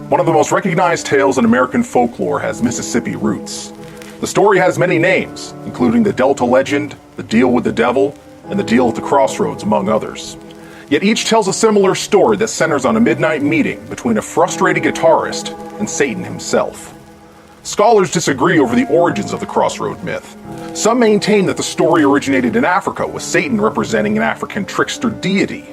One of the most recognized tales in American folklore has Mississippi roots. The story has many names, including the Delta legend, the Deal with the Devil, and the Deal at the Crossroads, among others. Yet each tells a similar story that centers on a midnight meeting between a frustrated guitarist and Satan himself. Scholars disagree over the origins of the Crossroad myth. Some maintain that the story originated in Africa, with Satan representing an African trickster deity.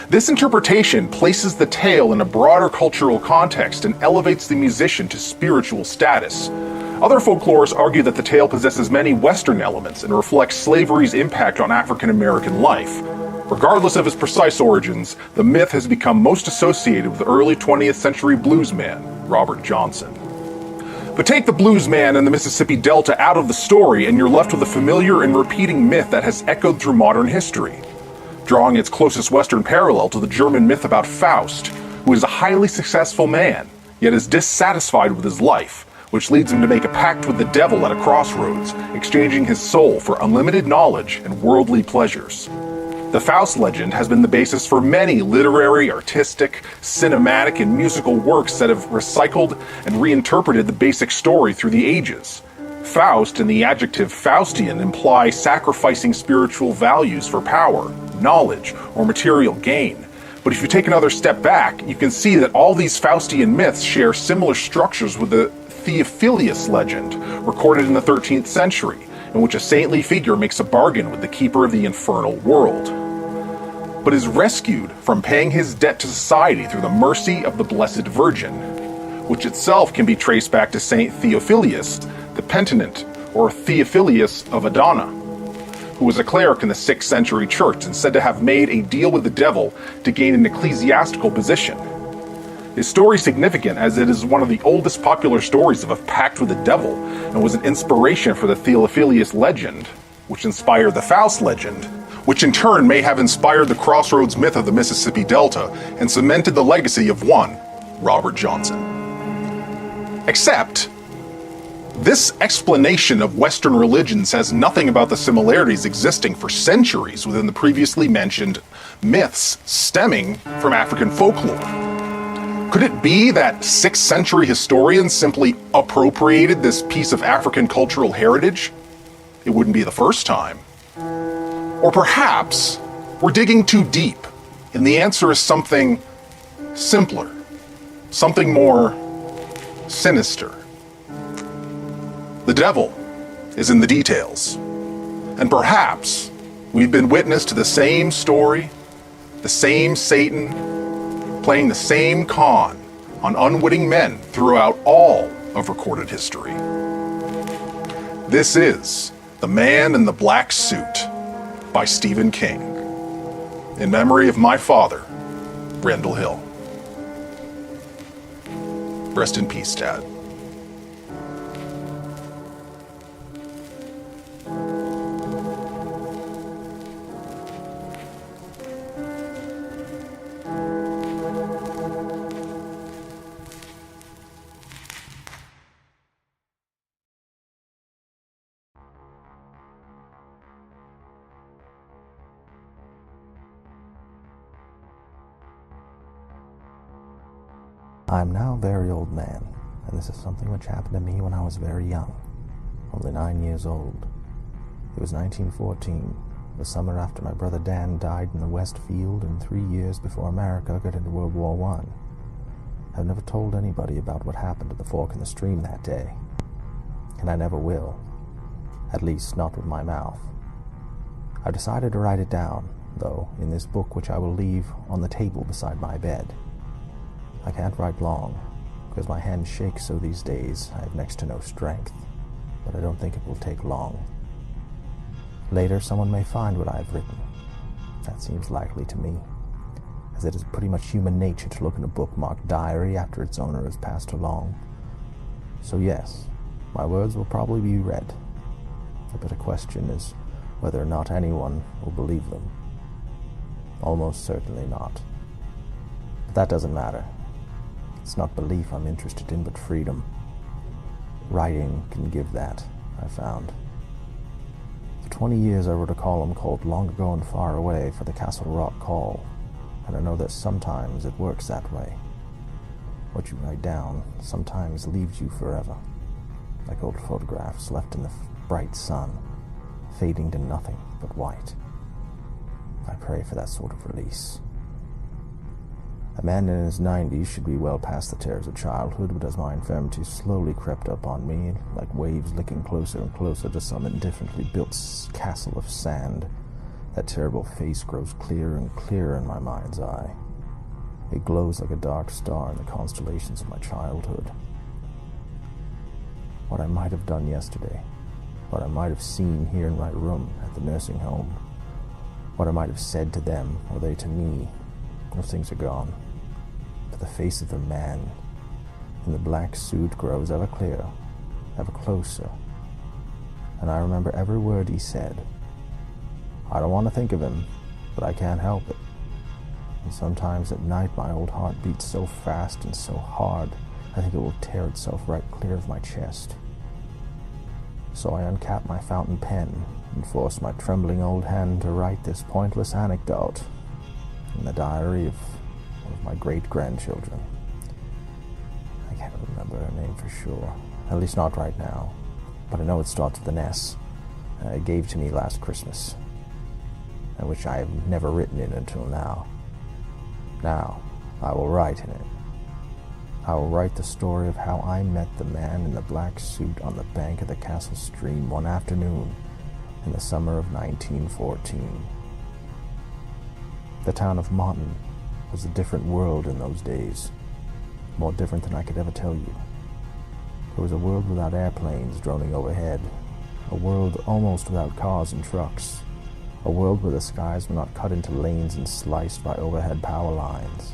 This interpretation places the tale in a broader cultural context and elevates the musician to spiritual status. Other folklorists argue that the tale possesses many Western elements and reflects slavery's impact on African American life. Regardless of its precise origins, the myth has become most associated with the early 20th century bluesman, Robert Johnson. But take the bluesman and the Mississippi Delta out of the story and you're left with a familiar and repeating myth that has echoed through modern history, drawing its closest Western parallel to the German myth about Faust, who is a highly successful man, yet is dissatisfied with his life, which leads him to make a pact with the devil at a crossroads, exchanging his soul for unlimited knowledge and worldly pleasures. The Faust legend has been the basis for many literary, artistic, cinematic, and musical works that have recycled and reinterpreted the basic story through the ages. Faust and the adjective Faustian imply sacrificing spiritual values for power, knowledge, or material gain. But if you take another step back, you can see that all these Faustian myths share similar structures with the Theophilus legend, recorded in the 13th century, in which a saintly figure makes a bargain with the keeper of the infernal world, but is rescued from paying his debt to society through the mercy of the Blessed Virgin, which itself can be traced back to Saint Theophilus, the penitent, or Theophilus of Adana, who was a cleric in the 6th century church and said to have made a deal with the devil to gain an ecclesiastical position. His story is significant as it is one of the oldest popular stories of a pact with the devil and was an inspiration for the Theophilus legend, which inspired the Faust legend, which in turn may have inspired the Crossroads myth of the Mississippi Delta and cemented the legacy of one Robert Johnson. Except, this explanation of Western religions has nothing about the similarities existing for centuries within the previously mentioned myths stemming from African folklore. Could it be that 6th century historians simply appropriated this piece of African cultural heritage? It wouldn't be the first time. Or perhaps we're digging too deep, and the answer is something simpler, something more sinister. The devil is in the details, and perhaps we've been witness to the same story, the same Satan, playing the same con on unwitting men throughout all of recorded history. This is The Man in the Black Suit by Stephen King, in memory of my father, Randall Hill. Rest in peace, Dad. I am now a very old man, and this is something which happened to me when I was very young, only 9 years old. It was 1914, the summer after my brother Dan died in the West Field and 3 years before America got into World War I. I've never told anybody about what happened at the fork in the stream that day, and I never will, at least not with my mouth. I decided to write it down, though, in this book which I will leave on the table beside my bed. I can't write long, because my hand shakes so these days I have next to no strength, but I don't think it will take long. Later someone may find what I have written. That seems likely to me, as it is pretty much human nature to look in a book marked diary after its owner has passed along. So yes, my words will probably be read. The better question is whether or not anyone will believe them. Almost certainly not. But that doesn't matter. It's not belief I'm interested in, but freedom. Writing can give that, I found. For 20 years I wrote a column called Long Ago and Far Away for the Castle Rock Call, and I know that sometimes it works that way. What you write down sometimes leaves you forever, like old photographs left in the bright sun, fading to nothing but white. I pray for that sort of release. A man in his 90s should be well past the terrors of childhood, but as my infirmity slowly crept up on me, like waves licking closer and closer to some indifferently built castle of sand, that terrible face grows clearer and clearer in my mind's eye. It glows like a dark star in the constellations of my childhood. What I might have done yesterday, what I might have seen here in my room at the nursing home, what I might have said to them or they to me, those things are gone. But the face of the man in the black suit grows ever clearer, ever closer, and I remember every word he said. I don't want to think of him, but I can't help it. And sometimes at night my old heart beats so fast and so hard, I think it will tear itself right clear of my chest. So I uncap my fountain pen and force my trembling old hand to write this pointless anecdote in the diary of one of my great-grandchildren. I can't remember her name for sure, at least not right now, but I know it starts with an S. It gave to me last Christmas, and which I have never written in until now. Now, I will write in it. I will write the story of how I met the man in the black suit on the bank of the castle stream one afternoon in the summer of 1914. The town of Monton was a different world in those days, more different than I could ever tell you. It was a world without airplanes droning overhead, a world almost without cars and trucks, a world where the skies were not cut into lanes and sliced by overhead power lines.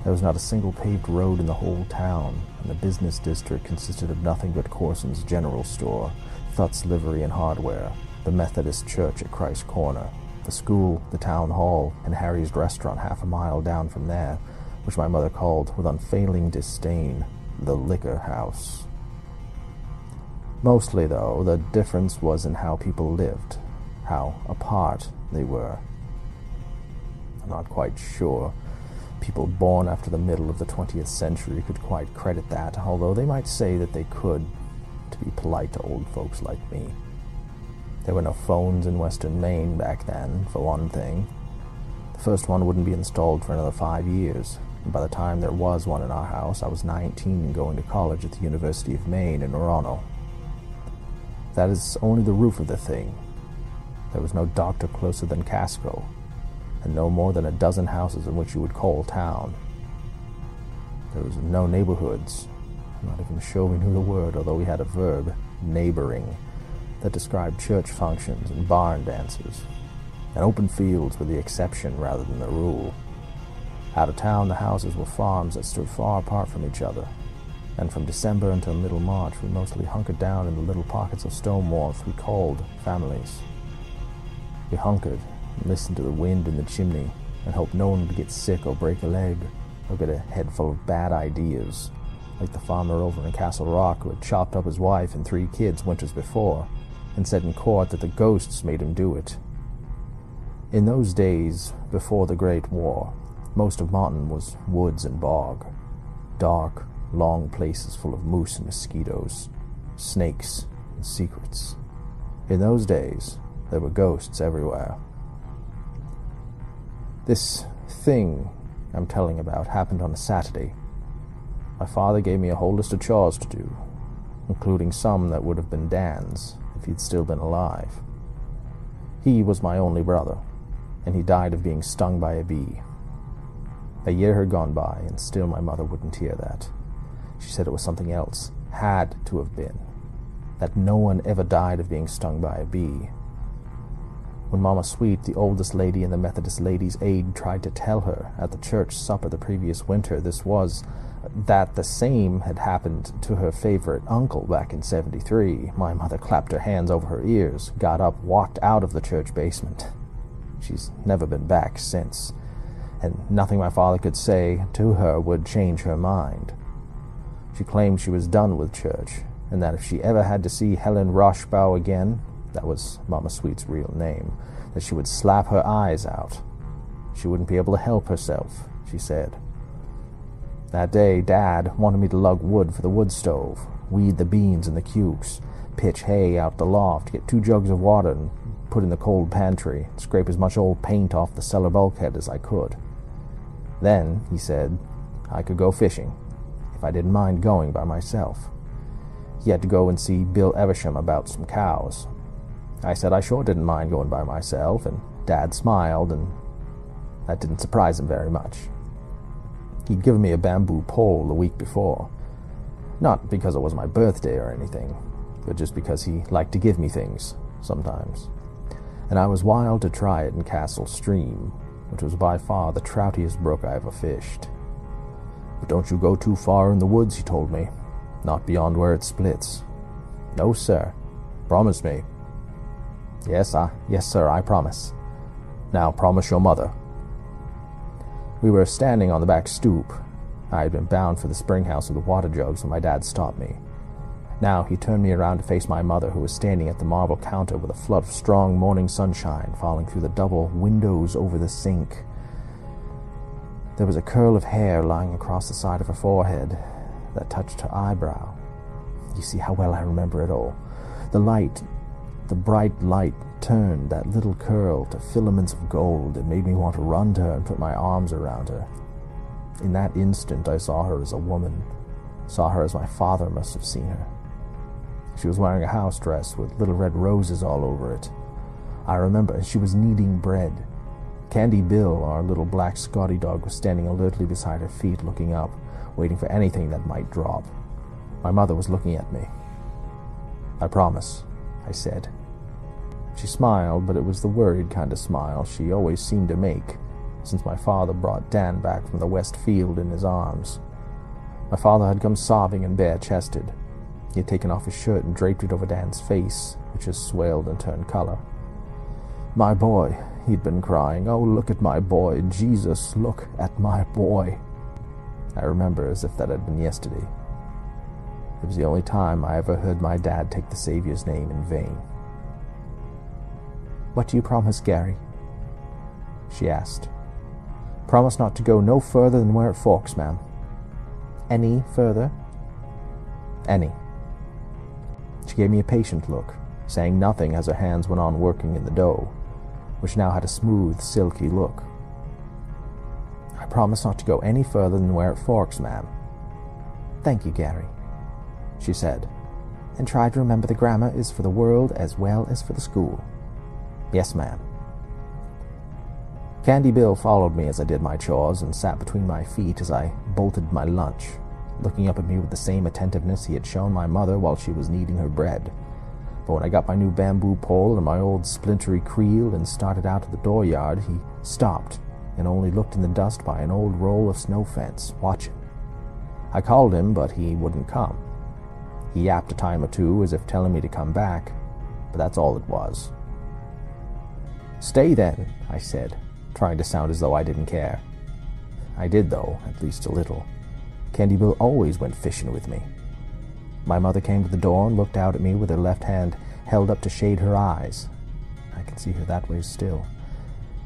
There was not a single paved road in the whole town, and the business district consisted of nothing but Corson's General Store, Thutt's Livery and Hardware, the Methodist Church at Christ Corner, the school, the town hall, and Harry's restaurant half a mile down from there, which my mother called, with unfailing disdain, the liquor house. Mostly, though, the difference was in how people lived, how apart they were. I'm not quite sure people born after the middle of the 20th century could quite credit that, although they might say that they could, to be polite to old folks like me. There were no phones in Western Maine back then, for one thing. The first one wouldn't be installed for another 5 years, and by the time there was one in our house, I was 19 and going to college at the University of Maine in Orono. That is only the roof of the thing. There was no doctor closer than Casco, and no more than a dozen houses in which you would call town. There was no neighborhoods. I'm not even sure we knew the word, although we had a verb, neighboring, that described church functions and barn dances, and open fields were the exception rather than the rule. Out of town, the houses were farms that stood far apart from each other, and from December until middle March, we mostly hunkered down in the little pockets of stone warmth we called families. We hunkered and listened to the wind in the chimney and hoped no one would get sick or break a leg or get a head full of bad ideas, like the farmer over in Castle Rock who had chopped up his wife and 3 kids winters before and said in court that the ghosts made him do it. In those days, before the Great War, most of Monton was woods and bog, dark, long places full of moose and mosquitoes, snakes and secrets. In those days, there were ghosts everywhere. This thing I'm telling about happened on a Saturday. My father gave me a whole list of chores to do, including some that would have been Dan's if he'd still been alive. He was my only brother, and he died of being stung by a bee. A year had gone by, and still my mother wouldn't hear that. She said it was something else, had to have been, that no one ever died of being stung by a bee. When Mama Sweet, the oldest lady in the Methodist Ladies' Aid, tried to tell her at the church supper the previous winter this was, that the same had happened to her favorite uncle back in '73, my mother clapped her hands over her ears, got up, walked out of the church basement. She's never been back since, and nothing my father could say to her would change her mind. She claimed she was done with church, and that if she ever had to see Helen Rochbaugh again, that was Mama Sweet's real name, that she would slap her eyes out. She wouldn't be able to help herself, she said. That day, Dad wanted me to lug wood for the wood stove, weed the beans in the cukes, pitch hay out the loft, get 2 jugs of water and put in the cold pantry, scrape as much old paint off the cellar bulkhead as I could. Then, he said, I could go fishing, if I didn't mind going by myself. He had to go and see Bill Eversham about some cows. I said I sure didn't mind going by myself, and Dad smiled, and that didn't surprise him very much. He'd given me a bamboo pole the week before, not because it was my birthday or anything, but just because he liked to give me things, sometimes. And I was wild to try it in Castle Stream, which was by far the troutiest brook I ever fished. But don't you go too far in the woods, he told me, not beyond where it splits. No, sir. Promise me. Yes, sir, I promise. Now promise your mother. We were standing on the back stoop. I had been bound for the spring house with the water jugs when my dad stopped me. Now he turned me around to face my mother, who was standing at the marble counter with a flood of strong morning sunshine falling through the double windows over the sink. There was a curl of hair lying across the side of her forehead that touched her eyebrow. You see how well I remember it all. The bright light, turned that little curl to filaments of gold that made me want to run to her and put my arms around her. In that instant, I saw her as a woman, saw her as my father must have seen her. She was wearing a house dress with little red roses all over it. I remember she was kneading bread. Candy Bill, our little black Scotty dog, was standing alertly beside her feet, looking up, waiting for anything that might drop. My mother was looking at me. I promise, I said. She smiled, but it was the worried kind of smile she always seemed to make, since my father brought Dan back from the West Field in his arms. My father had come sobbing and bare-chested. He had taken off his shirt and draped it over Dan's face, which had swelled and turned color. My boy, he'd been crying. Oh, look at my boy. Jesus, look at my boy. I remember as if that had been yesterday. It was the only time I ever heard my dad take the Savior's name in vain. What do you promise, Gary? She asked. Promise not to go no further than where it forks, ma'am. Any further? Any. She gave me a patient look, saying nothing as her hands went on working in the dough, which now had a smooth, silky look. I promise not to go any further than where it forks, ma'am. Thank you, Gary, she said, and try to remember the grammar is for the world as well as for the school. Yes, ma'am. Candy Bill followed me as I did my chores and sat between my feet as I bolted my lunch, looking up at me with the same attentiveness he had shown my mother while she was kneading her bread. But when I got my new bamboo pole and my old splintery creel and started out to the dooryard, he stopped and only looked in the dust by an old roll of snow fence, watching. I called him, but he wouldn't come. He yapped a time or two as if telling me to come back, but that's all it was. Stay then, I said, trying to sound as though I didn't care. I did, though, at least a little. Candy Bill always went fishing with me. My mother came to the door and looked out at me with her left hand held up to shade her eyes. I can see her that way still.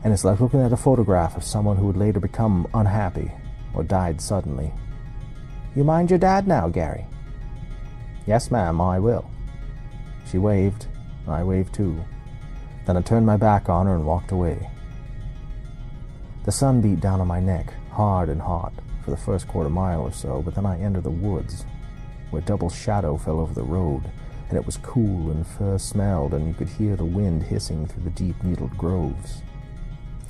And it's like looking at a photograph of someone who would later become unhappy or died suddenly. You mind your dad now, Gary? Yes, ma'am, I will. She waved, and I waved too. Then I turned my back on her and walked away. The sun beat down on my neck, hard and hot, for the first quarter mile or so, but then I entered the woods, where double shadow fell over the road, and it was cool and fur-smelled, and you could hear the wind hissing through the deep-needled groves.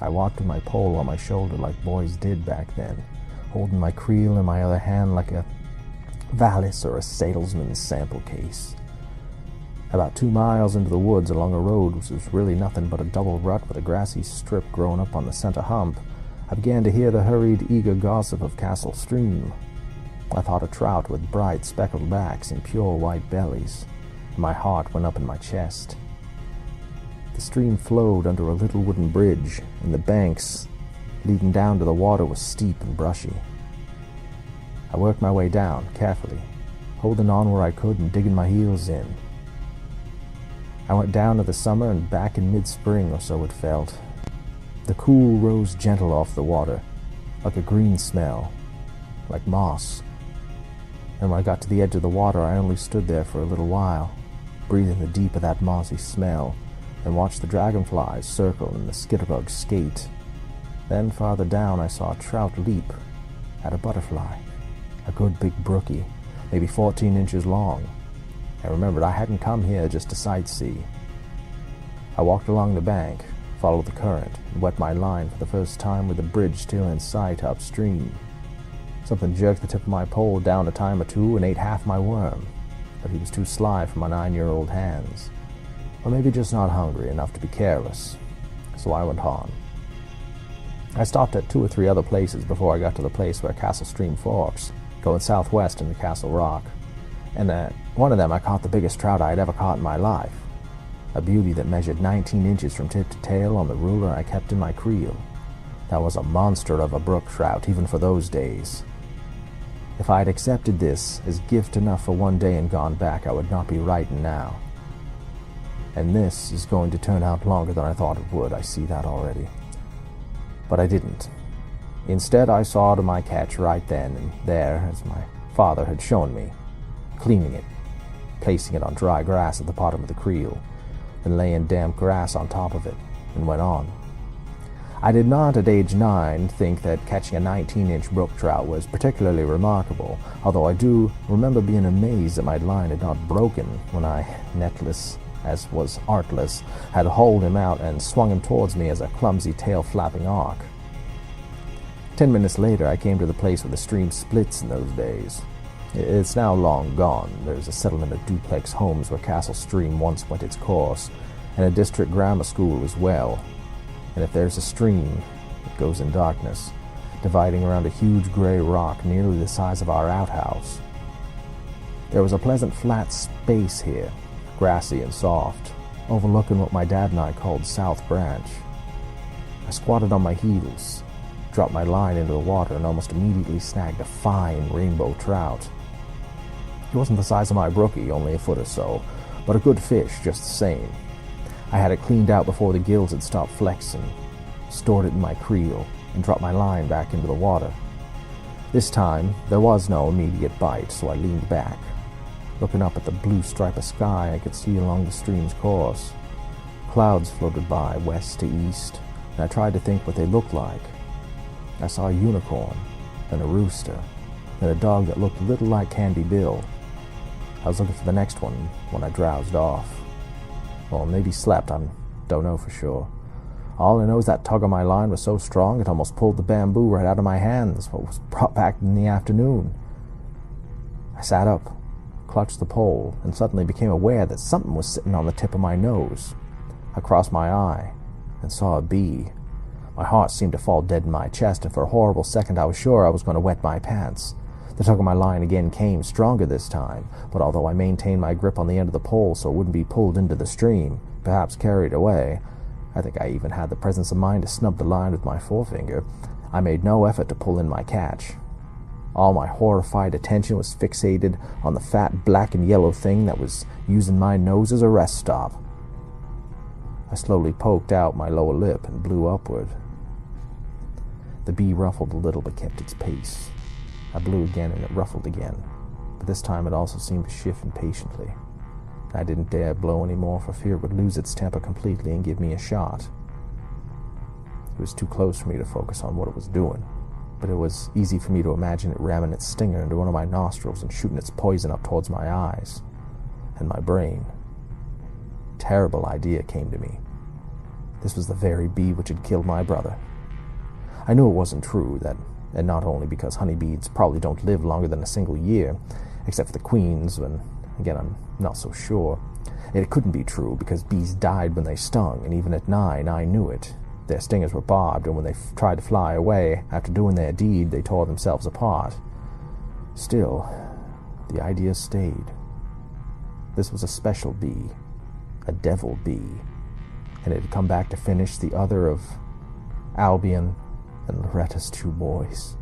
I walked with my pole on my shoulder like boys did back then, holding my creel in my other hand like a valise or a salesman's sample case. About 2 miles into the woods along a road which was really nothing but a double rut with a grassy strip growing up on the center hump, I began to hear the hurried, eager gossip of Castle Stream. I thought of trout with bright speckled backs and pure white bellies, and my heart went up in my chest. The stream flowed under a little wooden bridge, and the banks leading down to the water was steep and brushy. I worked my way down, carefully, holding on where I could and digging my heels in. I went down to the summer and back in mid-spring, or so it felt. The cool rose gentle off the water, like a green smell, like moss. And when I got to the edge of the water, I only stood there for a little while, breathing the deep of that mossy smell, and watched the dragonflies circle and the skitterbugs skate. Then farther down I saw a trout leap at a butterfly, a good big brookie, maybe 14 inches long. I remembered I hadn't come here just to sightsee. I walked along the bank, followed the current, and wet my line for the first time with the bridge still in sight upstream. Something jerked the tip of my pole down a time or two and ate half my worm, but he was too sly for my 9-year-old hands. Or maybe just not hungry enough to be careless, so I went on. I stopped at 2 or 3 other places before I got to the place where Castle Stream forks, going southwest into Castle Rock, and at one of them I caught the biggest trout I had ever caught in my life, a beauty that measured 19 inches from tip to tail on the ruler I kept in my creel. That was a monster of a brook trout, even for those days. If I had accepted this as gift enough for one day and gone back, I would not be writing now. And this is going to turn out longer than I thought it would, I see that already. But I didn't. Instead, I saw to my catch right then and there, as my father had shown me, cleaning it, placing it on dry grass at the bottom of the creel, then laying damp grass on top of it, and went on. I did not, at age 9, think that catching a 19-inch brook trout was particularly remarkable, although I do remember being amazed that my line had not broken when I, netless as was artless, had hauled him out and swung him towards me as a clumsy tail-flapping arc. 10 minutes later, I came to the place where the stream splits in those days. It's now long gone. There's a settlement of duplex homes where Castle Stream once went its course, and a district grammar school as well. And if there's a stream, it goes in darkness, dividing around a huge gray rock nearly the size of our outhouse. There was a pleasant flat space here, grassy and soft, overlooking what my dad and I called South Branch. I squatted on my heels, dropped my line into the water, and almost immediately snagged a fine rainbow trout. He wasn't the size of my brookie, only a foot or so, but a good fish just the same. I had it cleaned out before the gills had stopped flexing, stored it in my creel, and dropped my line back into the water. This time, there was no immediate bite, so I leaned back. Looking up at the blue stripe of sky I could see along the stream's course. Clouds floated by, west to east, and I tried to think what they looked like. I saw a unicorn, then a rooster, then a dog that looked a little like Candy Bill. I was looking for the next one when I drowsed off. Well, maybe slept, I don't know for sure. All I know is that tug on my line was so strong it almost pulled the bamboo right out of my hands, what was brought back in the afternoon. I sat up, clutched the pole, and suddenly became aware that something was sitting on the tip of my nose. I crossed my eye and saw a bee. My heart seemed to fall dead in my chest, and for a horrible second I was sure I was going to wet my pants. The tug of my line again came, stronger this time, but although I maintained my grip on the end of the pole so it wouldn't be pulled into the stream, perhaps carried away, I think I even had the presence of mind to snub the line with my forefinger, I made no effort to pull in my catch. All my horrified attention was fixated on the fat black and yellow thing that was using my nose as a rest stop. I slowly poked out my lower lip and blew upward. The bee ruffled a little but kept its pace. I blew again and it ruffled again, but this time it also seemed to shift impatiently. I didn't dare blow any more for fear it would lose its temper completely and give me a shot. It was too close for me to focus on what it was doing, but it was easy for me to imagine it ramming its stinger into one of my nostrils and shooting its poison up towards my eyes and my brain. A terrible idea came to me. This was the very bee which had killed my brother. I knew it wasn't true, and not only because honeybees probably don't live longer than a single year, except for the queens, and again I'm not so sure. It couldn't be true because bees died when they stung, and even at 9 I knew it. Their stingers were barbed, and when they tried to fly away after doing their deed, they tore themselves apart. Still, the idea stayed. This was a special bee, a devil bee, and it had come back to finish the other of Albion and Loretta's 2 boys.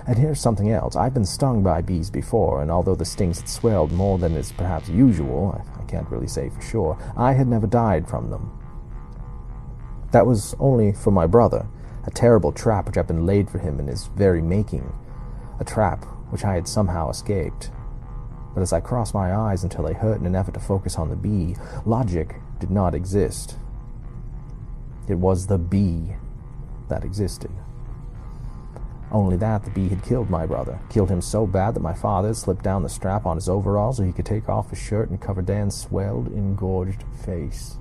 And here's something else. I've been stung by bees before, and although the stings had swelled more than is perhaps usual, I can't really say for sure, I had never died from them. That was only for my brother, a terrible trap which had been laid for him in his very making, a trap which I had somehow escaped. But as I crossed my eyes until they hurt in an effort to focus on the bee, logic did not exist. It was the bee that existed. Only that the bee had killed my brother, killed him so bad that my father slipped down the strap on his overalls so he could take off his shirt and cover Dan's swelled, engorged face.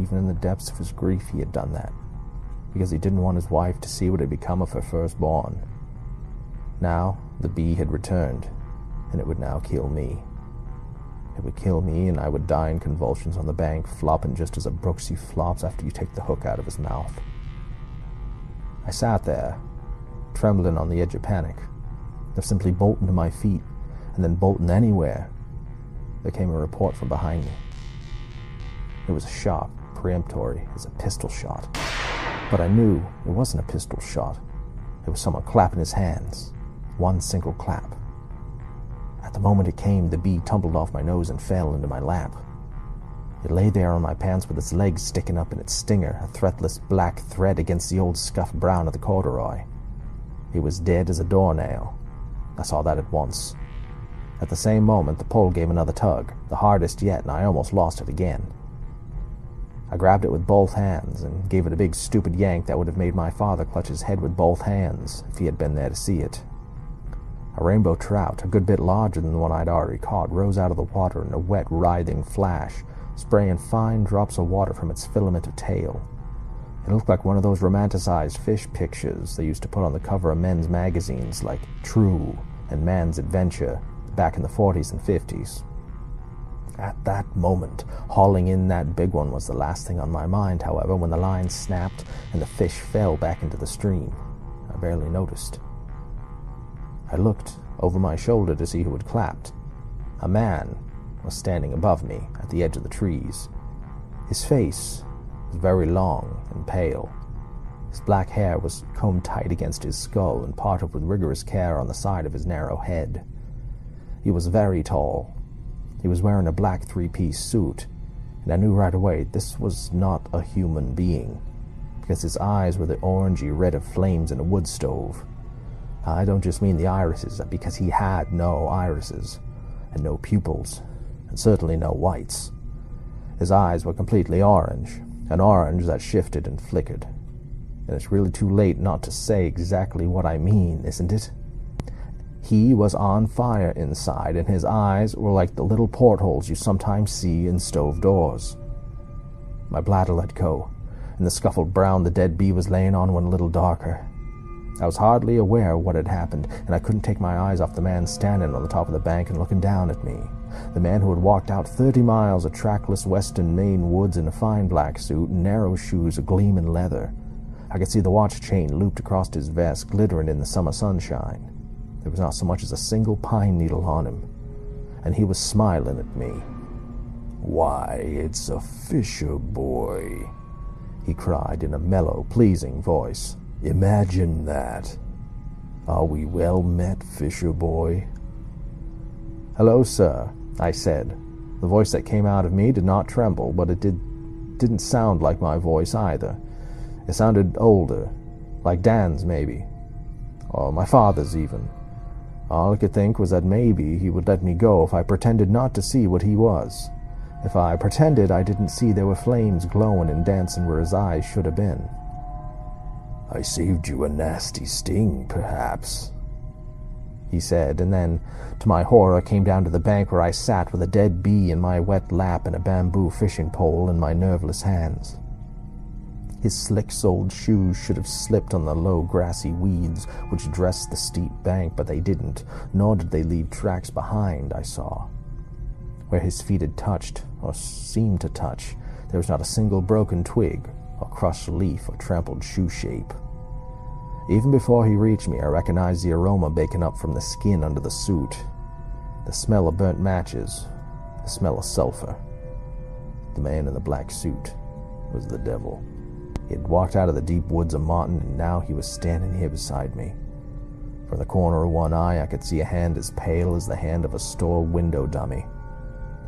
Even in the depths of his grief he had done that, because he didn't want his wife to see what had become of her firstborn. Now the bee had returned, and it would now kill me. It would kill me, and I would die in convulsions on the bank, flopping just as a brooksy flops after you take the hook out of his mouth. I sat there, trembling on the edge of panic, of simply bolting to my feet, and then bolting anywhere. There came a report from behind me. It was a shot, peremptory as a pistol shot. But I knew it wasn't a pistol shot. It was someone clapping his hands. One single clap. At the moment it came, the bee tumbled off my nose and fell into my lap. It lay there on my pants with its legs sticking up in its stinger, a threadless black thread against the old scuffed brown of the corduroy. It was dead as a doornail. I saw that at once. At the same moment, the pole gave another tug, the hardest yet, and I almost lost it again. I grabbed it with both hands and gave it a big stupid yank that would have made my father clutch his head with both hands if he had been there to see it. A rainbow trout, a good bit larger than the one I'd already caught, rose out of the water in a wet, writhing flash, spraying fine drops of water from its filament of tail. It looked like one of those romanticized fish pictures they used to put on the cover of men's magazines like True and Man's Adventure back in the 40s and 50s. At that moment, hauling in that big one was the last thing on my mind, however, when the line snapped and the fish fell back into the stream. I barely noticed. I looked over my shoulder to see who had clapped. A man was standing above me at the edge of the trees. His face was very long and pale. His black hair was combed tight against his skull and parted with rigorous care on the side of his narrow head. He was very tall. He was wearing a black 3-piece suit, and I knew right away this was not a human being, because his eyes were the orangey red of flames in a wood stove. I don't just mean the irises, because he had no irises, and no pupils, and certainly no whites. His eyes were completely orange, an orange that shifted and flickered. And it's really too late not to say exactly what I mean, isn't it? He was on fire inside, and his eyes were like the little portholes you sometimes see in stove doors. My bladder let go, and the scuffled brown the dead bee was laying on went a little darker. I was hardly aware of what had happened, and I couldn't take my eyes off the man standing on the top of the bank and looking down at me. The man who had walked out 30 miles of trackless western Maine woods in a fine black suit and narrow shoes of gleaming leather. I could see the watch chain looped across his vest, glittering in the summer sunshine. There was not so much as a single pine needle on him, and he was smiling at me. "Why, it's a Fisher boy," he cried in a mellow, pleasing voice. "Imagine that. Are we well met, Fisher boy?" "Hello, sir," I said. The voice that came out of me did not tremble, but it didn't sound like my voice either. It sounded older, like Dan's maybe, or my father's even. All I could think was that maybe he would let me go if I pretended not to see what he was. If I pretended I didn't see there were flames glowing and dancing where his eyes should have been. "I saved you a nasty sting, perhaps," he said, and then, to my horror, came down to the bank where I sat with a dead bee in my wet lap and a bamboo fishing pole in my nerveless hands. His slick-soled shoes should have slipped on the low grassy weeds which dressed the steep bank, but they didn't, nor did they leave tracks behind, I saw. Where his feet had touched, or seemed to touch, there was not a single broken twig, or crushed leaf, or trampled shoe shape. Even before he reached me, I recognized the aroma baking up from the skin under the suit. The smell of burnt matches, the smell of sulfur. The man in the black suit was the devil. He had walked out of the deep woods of Martin, and now he was standing here beside me. From the corner of one eye, I could see a hand as pale as the hand of a store window dummy.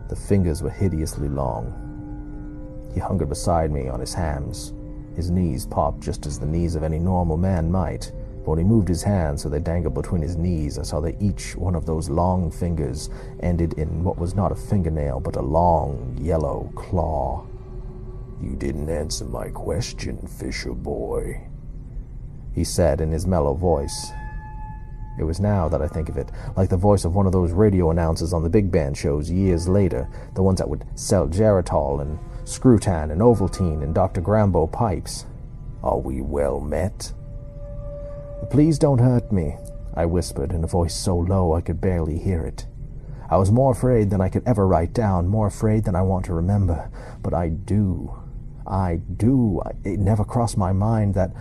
The fingers were hideously long. He hungered beside me on his hams. His knees popped just as the knees of any normal man might, but when he moved his hands so they dangled between his knees, I saw that each one of those long fingers ended in what was not a fingernail, but a long, yellow claw. "You didn't answer my question, Fisher boy," he said in his mellow voice. It was now that I think of it, like the voice of one of those radio announcers on the big band shows years later, the ones that would sell Geritol and Scrutan and Ovaltine and Dr. Grambo pipes. "Are we well met?" "Please don't hurt me," I whispered in a voice so low I could barely hear it. I was more afraid than I could ever write down, more afraid than I want to remember. But I do. It never crossed my mind that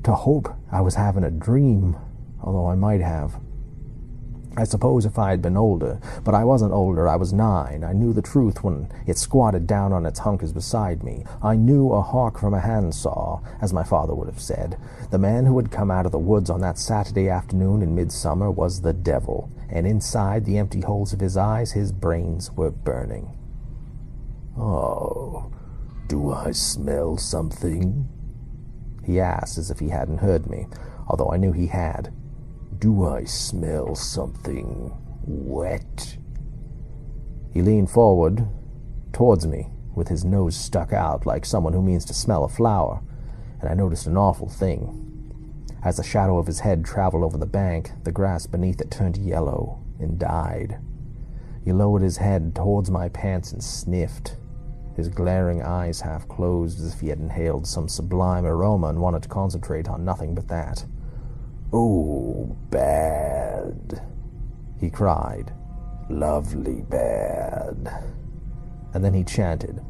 to hope I was having a dream, although I might have. I suppose if I had been older, but I wasn't older, I was 9. I knew the truth when it squatted down on its hunkers beside me. I knew a hawk from a handsaw, as my father would have said. The man who had come out of the woods on that Saturday afternoon in midsummer was the devil, and inside the empty holes of his eyes his brains were burning. "Oh, do I smell something?" he asked as if he hadn't heard me, although I knew he had. "Do I smell something wet?" He leaned forward towards me with his nose stuck out like someone who means to smell a flower, and I noticed an awful thing. As the shadow of his head traveled over the bank, the grass beneath it turned yellow and died. He lowered his head towards my pants and sniffed, his glaring eyes half closed as if he had inhaled some sublime aroma and wanted to concentrate on nothing but that. "Oh, bad," he cried. "Lovely bad." And then he chanted,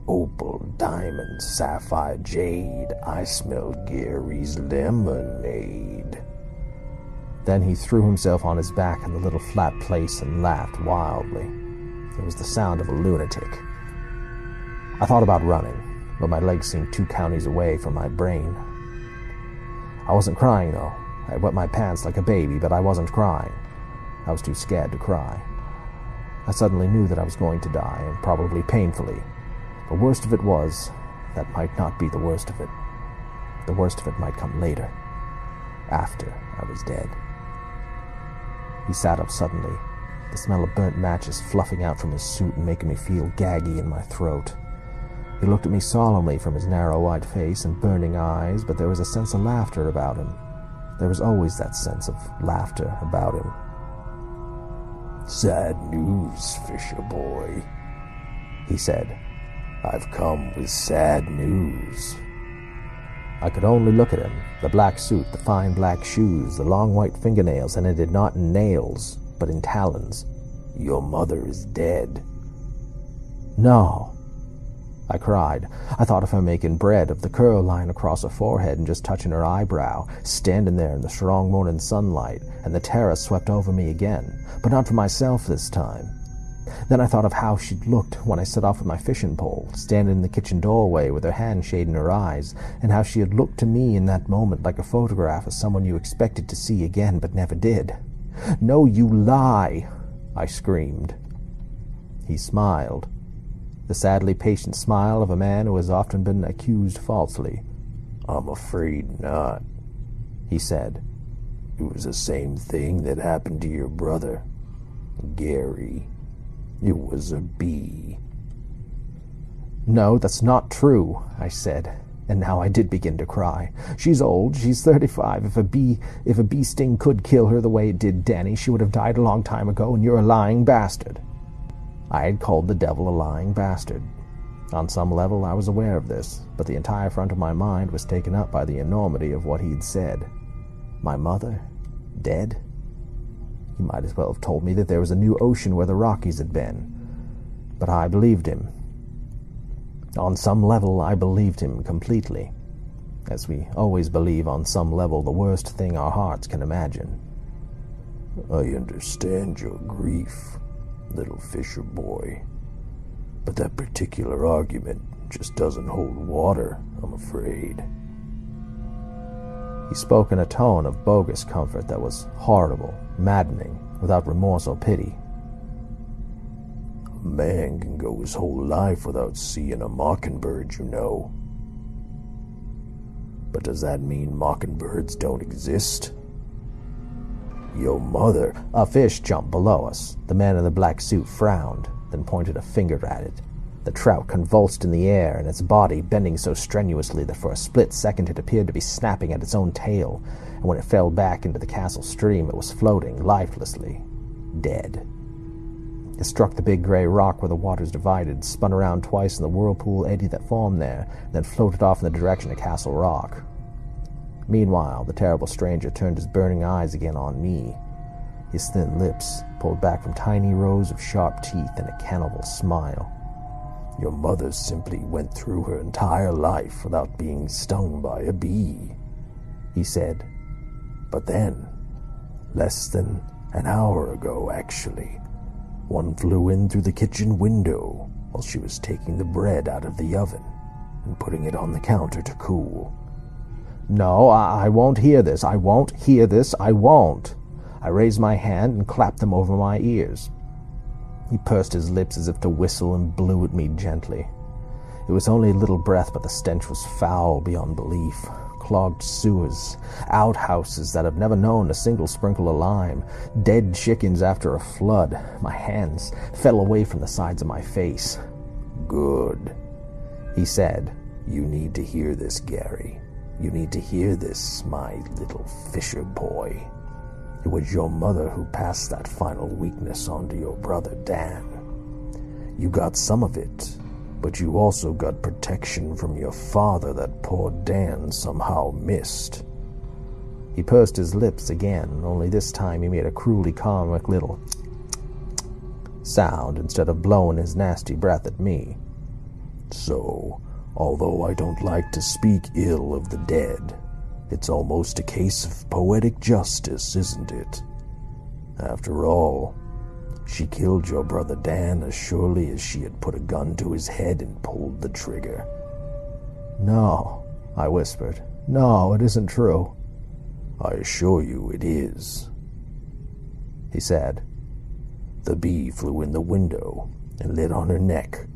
"Opal, diamond, sapphire, jade, I smell Gary's lemonade." Then he threw himself on his back in the little flat place and laughed wildly. It was the sound of a lunatic. I thought about running, but my legs seemed 2 counties away from my brain. I wasn't crying, though. I wet my pants like a baby, but I wasn't crying. I was too scared to cry. I suddenly knew that I was going to die, and probably painfully. The worst of it was, that might not be the worst of it. The worst of it might come later, after I was dead. He sat up suddenly, the smell of burnt matches fluffing out from his suit and making me feel gaggy in my throat. He looked at me solemnly from his narrow-eyed face and burning eyes, but there was a sense of laughter about him. There was always that sense of laughter about him. "Sad news, Fisher boy," he said. "I've come with sad news." I could only look at him, the black suit, the fine black shoes, the long white fingernails, and it ended not in nails, but in talons. "Your mother is dead." "No," I cried. I thought of her making bread, of the curl line across her forehead and just touching her eyebrow, standing there in the strong morning sunlight, and the terror swept over me again, but not for myself this time. Then I thought of how she'd looked when I set off with my fishing pole, standing in the kitchen doorway with her hand shading her eyes, and how she had looked to me in that moment like a photograph of someone you expected to see again but never did. "No, you lie!" I screamed. He smiled. The sadly patient smile of a man who has often been accused falsely. "I'm afraid not," he said. "It was the same thing that happened to your brother, Gary. It was a bee." "No, that's not true," I said, and now I did begin to cry. "She's old, she's 35. If a bee sting could kill her the way it did Danny, she would have died a long time ago, and you're a lying bastard." I had called the devil a lying bastard. On some level, I was aware of this, but the entire front of my mind was taken up by the enormity of what he'd said. My mother? Dead? He might as well have told me that there was a new ocean where the Rockies had been. But I believed him. On some level, I believed him completely. as we always believe on some level the worst thing our hearts can imagine. I understand your grief, little fisher boy, but that particular argument just doesn't hold water, I'm afraid. He spoke in a tone of bogus comfort that was horrible, maddening, without remorse or pity. A man can go his whole life without seeing a mockingbird, you know. But does that mean mockingbirds don't exist? Your mother... A fish jumped below us. The man in the black suit frowned, then pointed a finger at it. The trout convulsed in the air, and its body bending so strenuously that for a split second it appeared to be snapping at its own tail, and when it fell back into the castle stream it was floating lifelessly, dead. It struck the big gray rock where the waters divided, spun around twice in the whirlpool eddy that formed there, and then floated off in the direction of Castle Rock. Meanwhile, the terrible stranger turned his burning eyes again on me. His thin lips pulled back from tiny rows of sharp teeth in a cannibal smile. Your mother simply went through her entire life without being stung by a bee, he said. But then, less than an hour ago, actually, one flew in through the kitchen window while she was taking the bread out of the oven and putting it on the counter to cool. No, I won't hear this. I won't hear this. I won't. I raised my hand and clapped them over my ears. He pursed his lips as if to whistle and blew at me gently. It was only a little breath, but the stench was foul beyond belief. Clogged sewers, outhouses that have never known a single sprinkle of lime, dead chickens after a flood. My hands fell away from the sides of my face. Good, he said. You need to hear this, Gary. You need to hear this, my little fisher boy. It was your mother who passed that final weakness on to your brother Dan. You got some of it, but you also got protection from your father that poor Dan somehow missed. He pursed his lips again, only this time he made a cruelly comic little sound instead of blowing his nasty breath at me. So, although I don't like to speak ill of the dead, it's almost a case of poetic justice, isn't it? After all, she killed your brother Dan as surely as she had put a gun to his head and pulled the trigger. No, I whispered. No, it isn't true. I assure you it is, he said. The bee flew in the window and lit on her neck.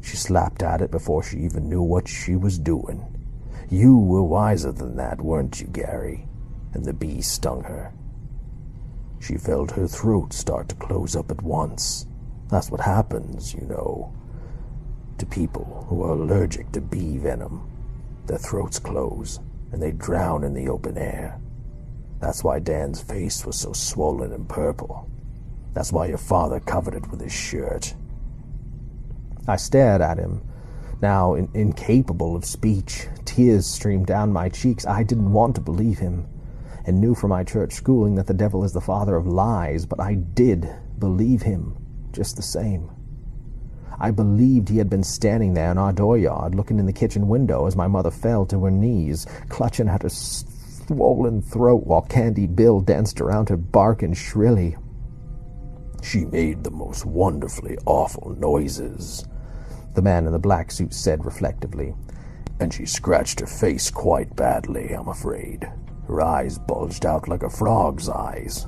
She slapped at it before she even knew what she was doing. You were wiser than that, weren't you, Gary? And the bee stung her. She felt her throat start to close up at once. That's what happens, you know, to people who are allergic to bee venom. Their throats close, and they drown in the open air. That's why Dan's face was so swollen and purple. That's why your father covered it with his shirt. I stared at him, now incapable of speech. Tears streamed down my cheeks. I didn't want to believe him, and knew from my church schooling that the devil is the father of lies, but I did believe him just the same. I believed he had been standing there in our dooryard, looking in the kitchen window as my mother fell to her knees, clutching at her swollen throat while Candy Bill danced around her, barking shrilly. She made the most wonderfully awful noises, the man in the black suit said reflectively. And she scratched her face quite badly, I'm afraid. Her eyes bulged out like a frog's eyes.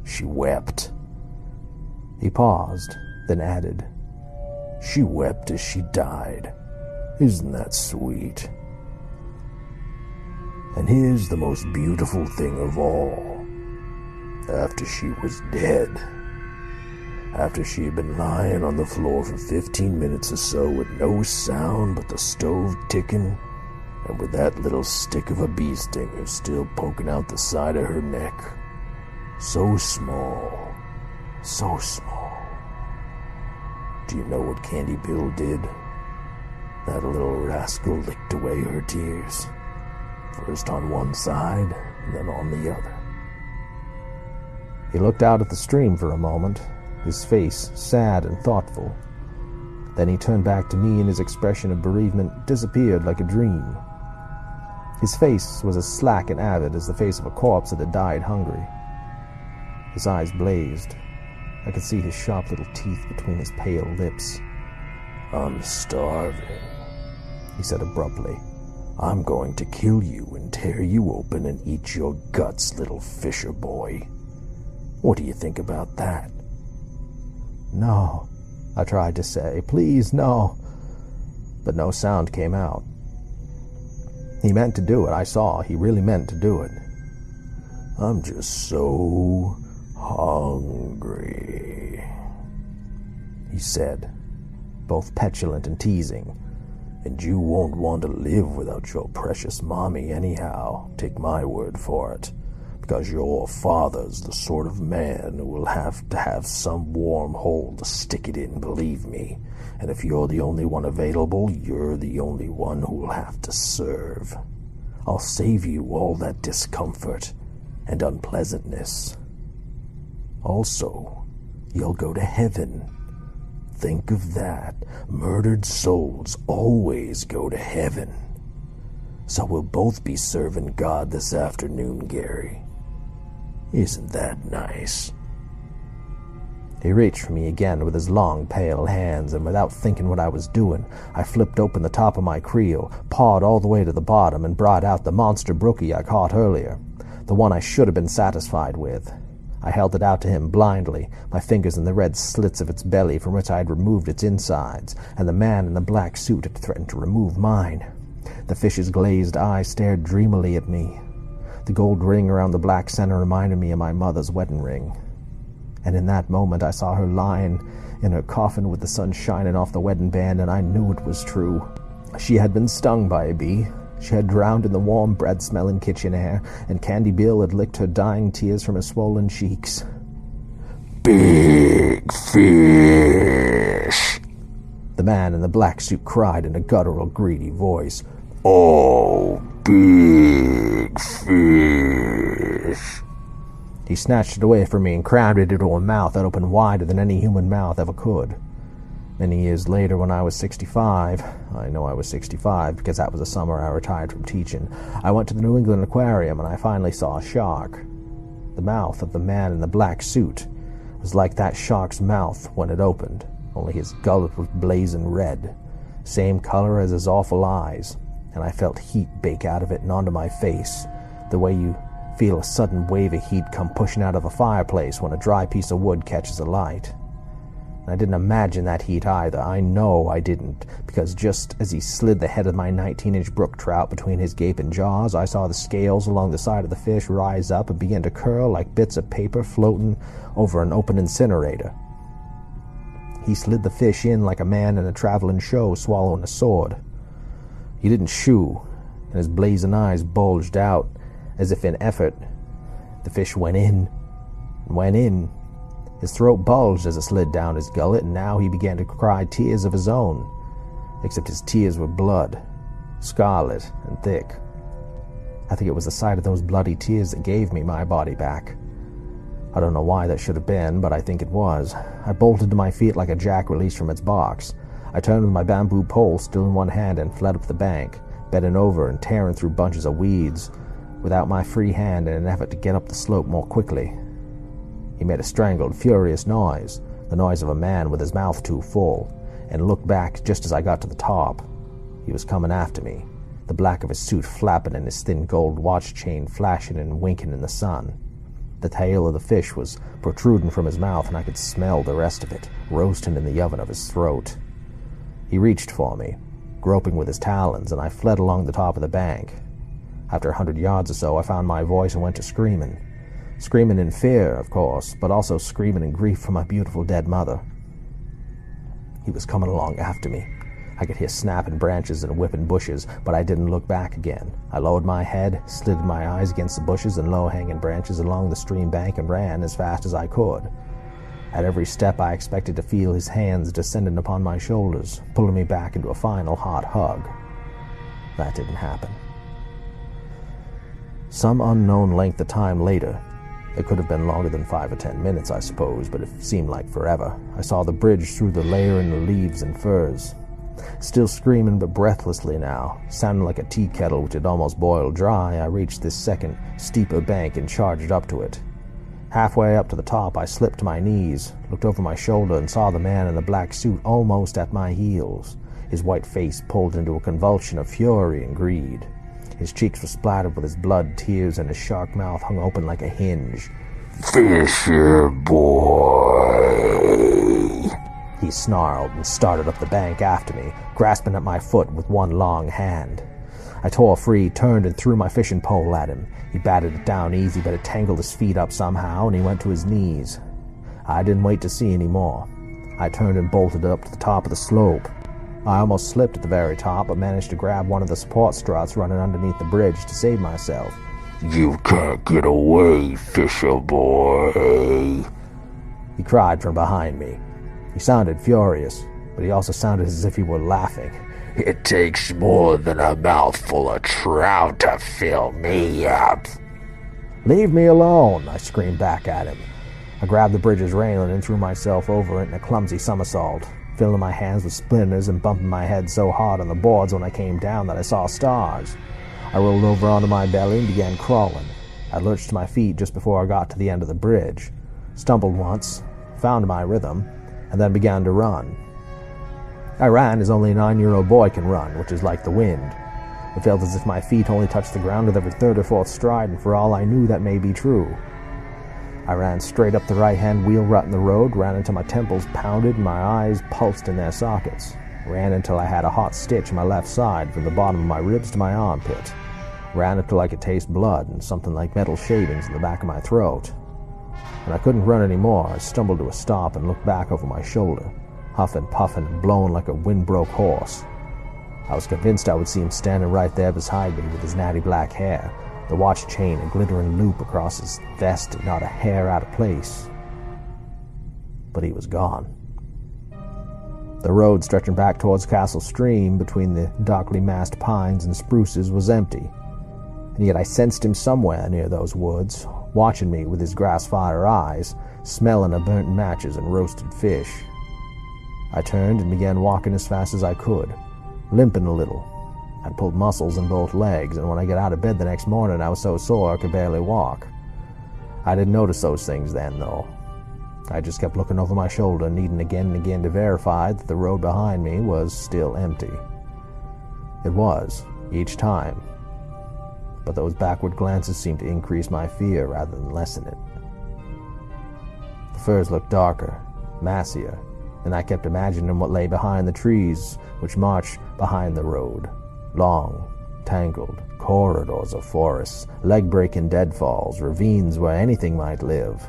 She wept. He paused, then added, She wept as she died. Isn't that sweet? And here's the most beautiful thing of all. After she was dead, after she had been lying on the floor for 15 minutes or so with no sound but the stove ticking, and with that little stick of a bee stinger still poking out the side of her neck. So small, so small. Do you know what Candy Bill did? That little rascal licked away her tears, first on one side and then on the other. He looked out at the stream for a moment, his face sad and thoughtful. Then he turned back to me, and his expression of bereavement disappeared like a dream. His face was as slack and avid as the face of a corpse that had died hungry. His eyes blazed. I could see his sharp little teeth between his pale lips. "I'm starving," he said abruptly. "I'm going to kill you and tear you open and eat your guts, little fisher boy. What do you think about that?" "No," I tried to say. "Please, no." But no sound came out. He meant to do it, I saw. He really meant to do it. "I'm just so hungry," he said, both petulant and teasing. "And you won't want to live without your precious mommy anyhow, take my word for it, because your father's the sort of man who will have to have some warm hole to stick it in, believe me. And if you're the only one available, you're the only one who will have to serve. I'll save you all that discomfort and unpleasantness. Also, you'll go to heaven. Think of that. Murdered souls always go to heaven. So we'll both be serving God this afternoon, Gary. Isn't that nice?" He reached for me again with his long, pale hands, and without thinking what I was doing, I flipped open the top of my creel, pawed all the way to the bottom, and brought out the monster brookie I caught earlier, the one I should have been satisfied with. I held it out to him blindly, my fingers in the red slits of its belly from which I had removed its insides, and the man in the black suit had threatened to remove mine. The fish's glazed eyes stared dreamily at me. The gold ring around the black center reminded me of my mother's wedding ring. And in that moment I saw her lying in her coffin with the sun shining off the wedding band, and I knew it was true. She had been stung by a bee. She had drowned in the warm bread-smelling kitchen air, and Candy Bill had licked her dying tears from her swollen cheeks. "Big fish!" the man in the black suit cried in a guttural, greedy voice. "Oh, big fish!" He snatched it away from me and crammed it into a mouth that opened wider than any human mouth ever could. Many years later, when I was 65, I know I was 65 because that was the summer I retired from teaching, I went to the New England Aquarium and I finally saw a shark. The mouth of the man in the black suit was like that shark's mouth when it opened, only his gullet was blazing red, same color as his awful eyes, and I felt heat bake out of it and onto my face, the way you feel a sudden wave of heat come pushing out of a fireplace when a dry piece of wood catches alight. And I didn't imagine that heat either. I know I didn't, because just as he slid the head of my 19-inch brook trout between his gaping jaws, I saw the scales along the side of the fish rise up and begin to curl like bits of paper floating over an open incinerator. He slid the fish in like a man in a traveling show swallowing a sword. He didn't shoo, and his blazing eyes bulged out as if in effort. The fish went in and went in. His throat bulged as it slid down his gullet, and now he began to cry tears of his own, except his tears were blood, scarlet and thick. I think it was the sight of those bloody tears that gave me my body back. I don't know why that should have been, but I think it was. I bolted to my feet like a jack released from its box. I turned with my bamboo pole still in one hand and fled up the bank, bending over and tearing through bunches of weeds, without my free hand in an effort to get up the slope more quickly. He made a strangled, furious noise, the noise of a man with his mouth too full, and looked back just as I got to the top. He was coming after me, the black of his suit flapping and his thin gold watch chain flashing and winking in the sun. The tail of the fish was protruding from his mouth, and I could smell the rest of it, roasting in the oven of his throat. He reached for me, groping with his talons, and I fled along the top of the bank. After 100 yards or so, I found my voice and went to screaming. Screaming in fear, of course, but also screaming in grief for my beautiful dead mother. He was coming along after me. I could hear snapping branches and whipping bushes, but I didn't look back again. I lowered my head, slid my eyes against the bushes and low-hanging branches along the stream bank and ran as fast as I could. At every step, I expected to feel his hands descending upon my shoulders, pulling me back into a final hot hug. That didn't happen. Some unknown length of time later, it could have been longer than 5 or 10 minutes, I suppose, but it seemed like forever, I saw the bridge through the layer in the leaves and furs. Still screaming but breathlessly now, sounding like a tea kettle which had almost boiled dry, I reached this second, steeper bank and charged up to it. Halfway up to the top, I slipped to my knees, looked over my shoulder, and saw the man in the black suit almost at my heels, his white face pulled into a convulsion of fury and greed. His cheeks were splattered with his blood, tears, and his shark mouth hung open like a hinge. "Fisher boy," he snarled and started up the bank after me, grasping at my foot with one long hand. I tore free, turned, and threw my fishing pole at him. He batted it down easy, but it tangled his feet up somehow, and he went to his knees. I didn't wait to see any more. I turned and bolted up to the top of the slope. I almost slipped at the very top, but managed to grab one of the support struts running underneath the bridge to save myself. "You can't get away, Fisher boy," he cried from behind me. He sounded furious, but he also sounded as if he were laughing. "It takes more than a mouthful of trout to fill me up." "Leave me alone," I screamed back at him. I grabbed the bridge's railing and threw myself over it in a clumsy somersault, filling my hands with splinters and bumping my head so hard on the boards when I came down that I saw stars. I rolled over onto my belly and began crawling. I lurched to my feet just before I got to the end of the bridge, stumbled once, found my rhythm, and then began to run. I ran as only a 9-year-old boy can run, which is like the wind. It felt as if my feet only touched the ground with every third or fourth stride, and for all I knew that may be true. I ran straight up the right-hand wheel rut in the road, ran until my temples pounded and my eyes pulsed in their sockets. Ran until I had a hot stitch in my left side from the bottom of my ribs to my armpit. Ran until I could taste blood and something like metal shavings in the back of my throat. When I couldn't run anymore, I stumbled to a stop and looked back over my shoulder, huffing, puffing, and blowing like a wind-broke horse. I was convinced I would see him standing right there beside me with his natty black hair, the watch chain a glittering loop across his vest and not a hair out of place. But he was gone. The road stretching back towards Castle Stream between the darkly massed pines and spruces was empty, and yet I sensed him somewhere near those woods, watching me with his grass-fire eyes, smelling of burnt matches and roasted fish. I turned and began walking as fast as I could, limping a little. I'd pulled muscles in both legs, and when I got out of bed the next morning I was so sore I could barely walk. I didn't notice those things then, though. I just kept looking over my shoulder, needing again and again to verify that the road behind me was still empty. It was, each time. But those backward glances seemed to increase my fear rather than lessen it. The firs looked darker, massier, and I kept imagining what lay behind the trees which marched behind the road. Long, tangled corridors of forests, leg-breaking deadfalls, ravines where anything might live.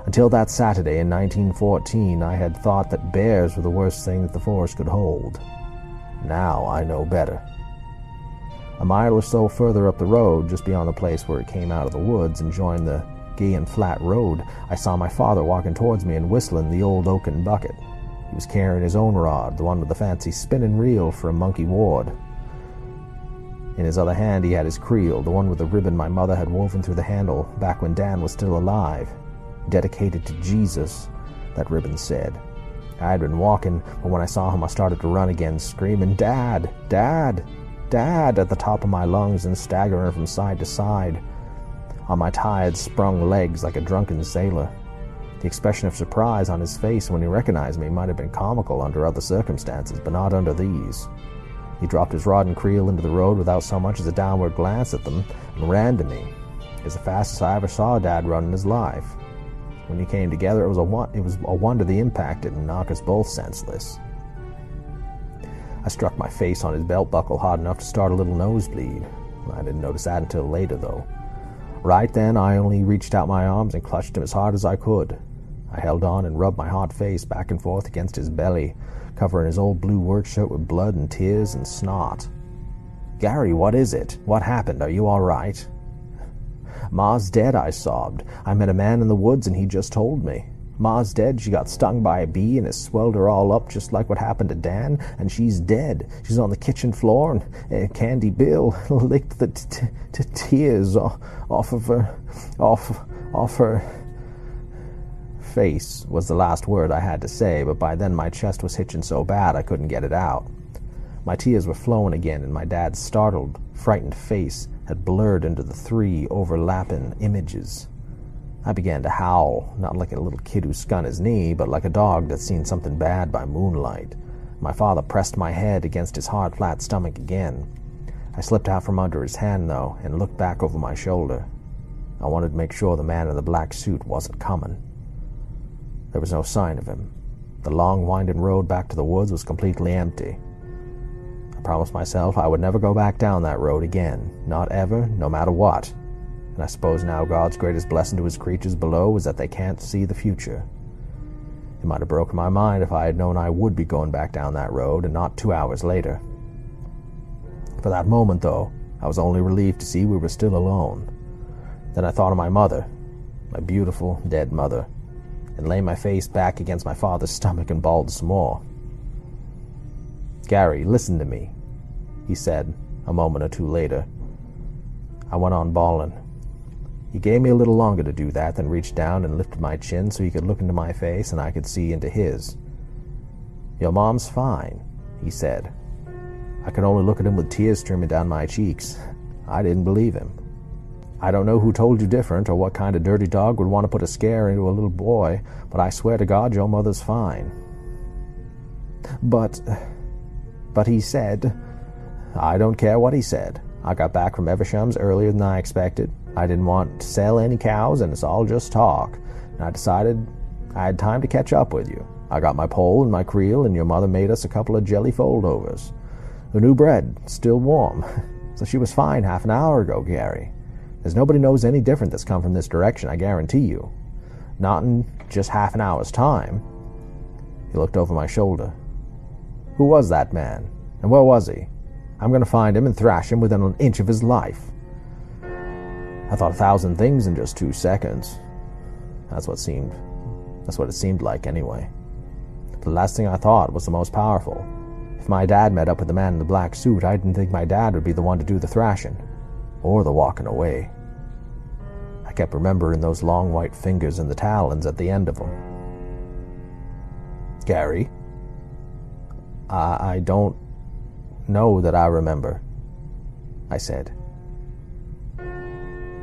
Until that Saturday in 1914, I had thought that bears were the worst thing that the forest could hold. Now I know better. A mile or so further up the road, just beyond the place where it came out of the woods and joined the gay and flat road, I saw my father walking towards me and whistling the old oaken bucket. He was carrying his own rod, the one with the fancy spinning reel for a monkey ward. In his other hand he had his creel, the one with the ribbon my mother had woven through the handle back when Dan was still alive. Dedicated to Jesus, that ribbon said. I had been walking, but when I saw him I started to run again, screaming, "Dad! Dad! Dad!" at the top of my lungs and staggering from side to side on my tired, sprung legs like a drunken sailor. The expression of surprise on his face when he recognized me might have been comical under other circumstances, but not under these. He dropped his rod and creel into the road without so much as a downward glance at them and ran to me. It was the fastest I ever saw Dad run in his life. When he came together, it was a wonder the impact didn't knock us both senseless. I struck my face on his belt buckle hard enough to start a little nosebleed. I didn't notice that until later, though. Right then, I only reached out my arms and clutched him as hard as I could. I held on and rubbed my hot face back and forth against his belly, covering his old blue work shirt with blood and tears and snot. "Gary, what is it? What happened? Are you all right?" "Ma's dead," I sobbed. "I met a man in the woods and he just told me. Ma's dead. She got stung by a bee and it swelled her all up just like what happened to Dan, and she's dead. She's on the kitchen floor and Candy Bill licked the tears off her face," was the last word I had to say, but by then my chest was hitching so bad I couldn't get it out. My tears were flowing again, and my dad's startled, frightened face had blurred into the 3 overlapping images. I began to howl, not like a little kid who skunned his knee, but like a dog that's seen something bad by moonlight. My father pressed my head against his hard, flat stomach again. I slipped out from under his hand, though, and looked back over my shoulder. I wanted to make sure the man in the black suit wasn't coming. There was no sign of him. The long, winding road back to the woods was completely empty. I promised myself I would never go back down that road again, not ever, no matter what. And I suppose now God's greatest blessing to his creatures below is that they can't see the future. It might have broken my mind if I had known I would be going back down that road, and not 2 hours later. For that moment, though, I was only relieved to see we were still alone. Then I thought of my mother, my beautiful, dead mother, and lay my face back against my father's stomach and bawled some more. "Gary, listen to me," he said a moment or two later. I went on bawling. He gave me a little longer to do that, then reached down and lifted my chin so he could look into my face and I could see into his. "Your mom's fine," he said. I could only look at him with tears streaming down my cheeks. I didn't believe him. "I don't know who told you different or what kind of dirty dog would want to put a scare into a little boy, but I swear to God your mother's fine." But he said, "I don't care what he said. I got back from Eversham's earlier than I expected. I didn't want to sell any cows, and it's all just talk. And I decided I had time to catch up with you. I got my pole and my creel, and your mother made us a couple of jelly foldovers. The new bread, still warm. So she was fine half an hour ago, Gary. There's nobody knows any different that's come from this direction, I guarantee you. Not in just half an hour's time." He looked over my shoulder. "Who was that man? And where was he? I'm going to find him and thrash him within an inch of his life." I thought 1,000 things in just 2 seconds. That's what it seemed like anyway. The last thing I thought was the most powerful. If my dad met up with the man in the black suit, I didn't think my dad would be the one to do the thrashing. Or the walking away. I kept remembering those long white fingers and the talons at the end of them. "Gary?" I don't know that I remember," I said.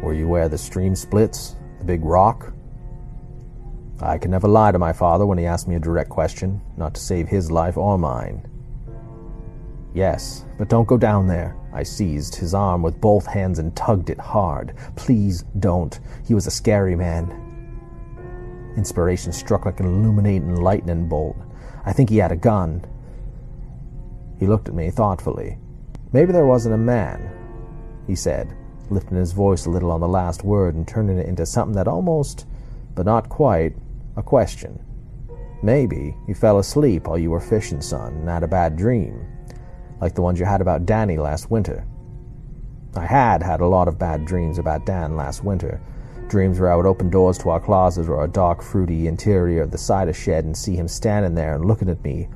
"Were you where the stream splits? The big rock?" I could never lie to my father when he asked me a direct question, not to save his life or mine. "Yes, but don't go down there." I seized his arm with both hands and tugged it hard. "Please don't. He was a scary man." Inspiration struck like an illuminating lightning bolt. "I think he had a gun." He looked at me thoughtfully. "Maybe there wasn't a man," he said, lifting his voice a little on the last word and turning it into something that almost, but not quite, a question. "Maybe you fell asleep while you were fishing, son, and had a bad dream. Like the ones you had about Danny last winter." I had a lot of bad dreams about Dan last winter. Dreams where I would open doors to our closet or a dark, fruity interior of the cider shed and see him standing there and looking at me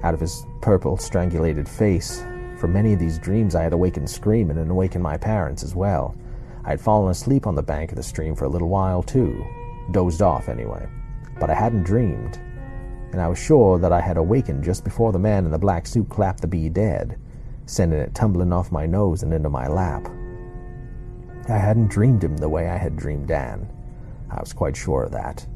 out of his purple, strangulated face. For many of these dreams I had awakened screaming and awakened my parents as well. I had fallen asleep on the bank of the stream for a little while, too. Dozed off, anyway. But I hadn't dreamed. And I was sure that I had awakened just before the man in the black suit clapped the bee dead, sending it tumbling off my nose and into my lap. I hadn't dreamed him the way I had dreamed Dan. I was quite sure of that,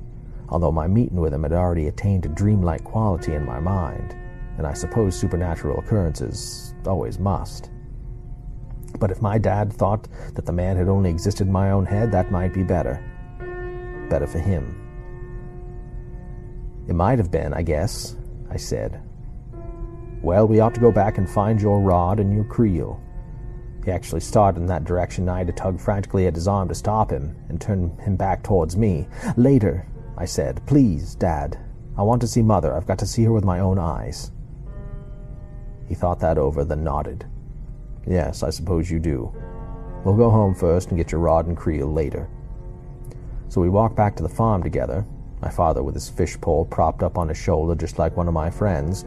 although my meeting with him had already attained a dreamlike quality in my mind, and I suppose supernatural occurrences always must. But if my dad thought that the man had only existed in my own head, that might be better. Better for him. "It might have been, I guess," I said. "Well, we ought to go back and find your rod and your creel." He actually started in that direction, and I had to tug frantically at his arm to stop him and turn him back towards me. "Later," I said. "Please, Dad. I want to see Mother. I've got to see her with my own eyes." He thought that over, then nodded. "Yes, I suppose you do. We'll go home first and get your rod and creel later." So we walked back to the farm together, my father with his fish pole propped up on his shoulder just like one of my friends,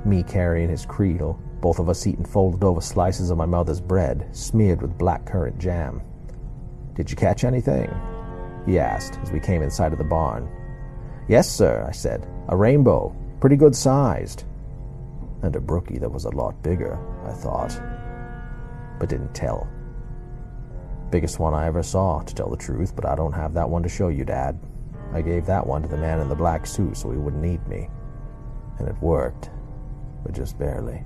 me carrying his creel, both of us eating folded-over slices of my mother's bread, smeared with black-currant jam. "Did you catch anything?" he asked as we came inside of the barn. "Yes, sir," I said. "A rainbow. Pretty good-sized." And a brookie that was a lot bigger, I thought, but didn't tell. Biggest one I ever saw, to tell the truth, but I don't have that one to show you, Dad. I gave that one to the man in the black suit so he wouldn't eat me. And it worked, but just barely.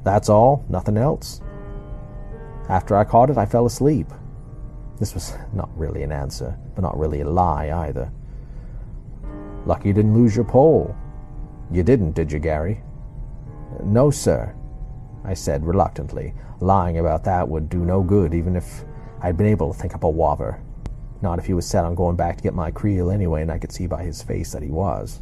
That's all? Nothing else? After I caught it, I fell asleep. This was not really an answer, but not really a lie either. Lucky you didn't lose your pole. You didn't, did you, Gary? No, sir, I said reluctantly. Lying about that would do no good, even if I'd been able to think up a whopper. Not if he was set on going back to get my creel anyway, and I could see by his face that he was.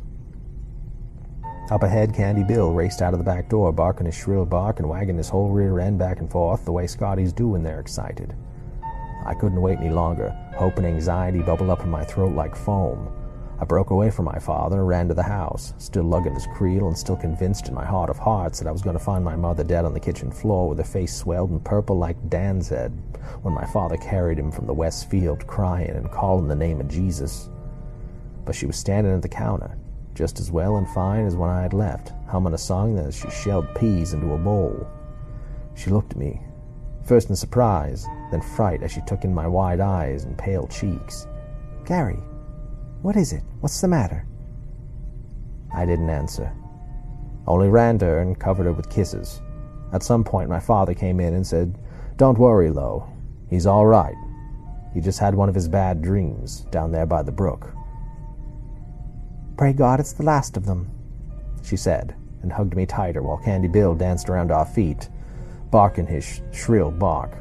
Up ahead, Candy Bill raced out of the back door, barking his shrill bark and wagging his whole rear end back and forth the way Scotties do when they're excited. I couldn't wait any longer. Hope and anxiety bubbled up in my throat like foam. I broke away from my father and ran to the house, still lugging his creel and still convinced in my heart of hearts that I was going to find my mother dead on the kitchen floor with her face swelled and purple like Dan's head when my father carried him from the west field crying and calling the name of Jesus. But she was standing at the counter, just as well and fine as when I had left, humming a song as she shelled peas into a bowl. She looked at me, first in surprise, then fright as she took in my wide eyes and pale cheeks. "Gary, what is it? What's the matter?" I didn't answer, only ran to her and covered her with kisses. At some point my father came in and said, "Don't worry, Lo. He's all right. He just had one of his bad dreams down there by the brook." "Pray God it's the last of them," she said, and hugged me tighter while Candy Bill danced around our feet, barking his shrill bark.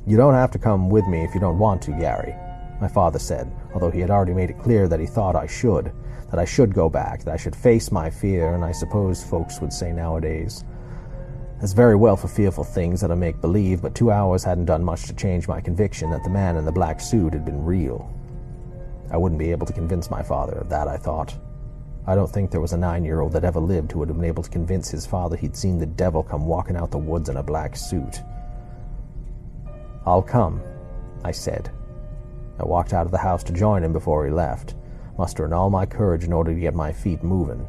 "You don't have to come with me if you don't want to, Gary," my father said, although he had already made it clear that he thought I should go back, that I should face my fear, and I suppose folks would say nowadays, "That's very well for fearful things that are make-believe," but 2 hours hadn't done much to change my conviction that the man in the black suit had been real. I wouldn't be able to convince my father of that, I thought. I don't think there was a 9-year-old that ever lived who would have been able to convince his father he'd seen the devil come walking out the woods in a black suit. "I'll come," I said. I walked out of the house to join him before he left, mustering all my courage in order to get my feet moving.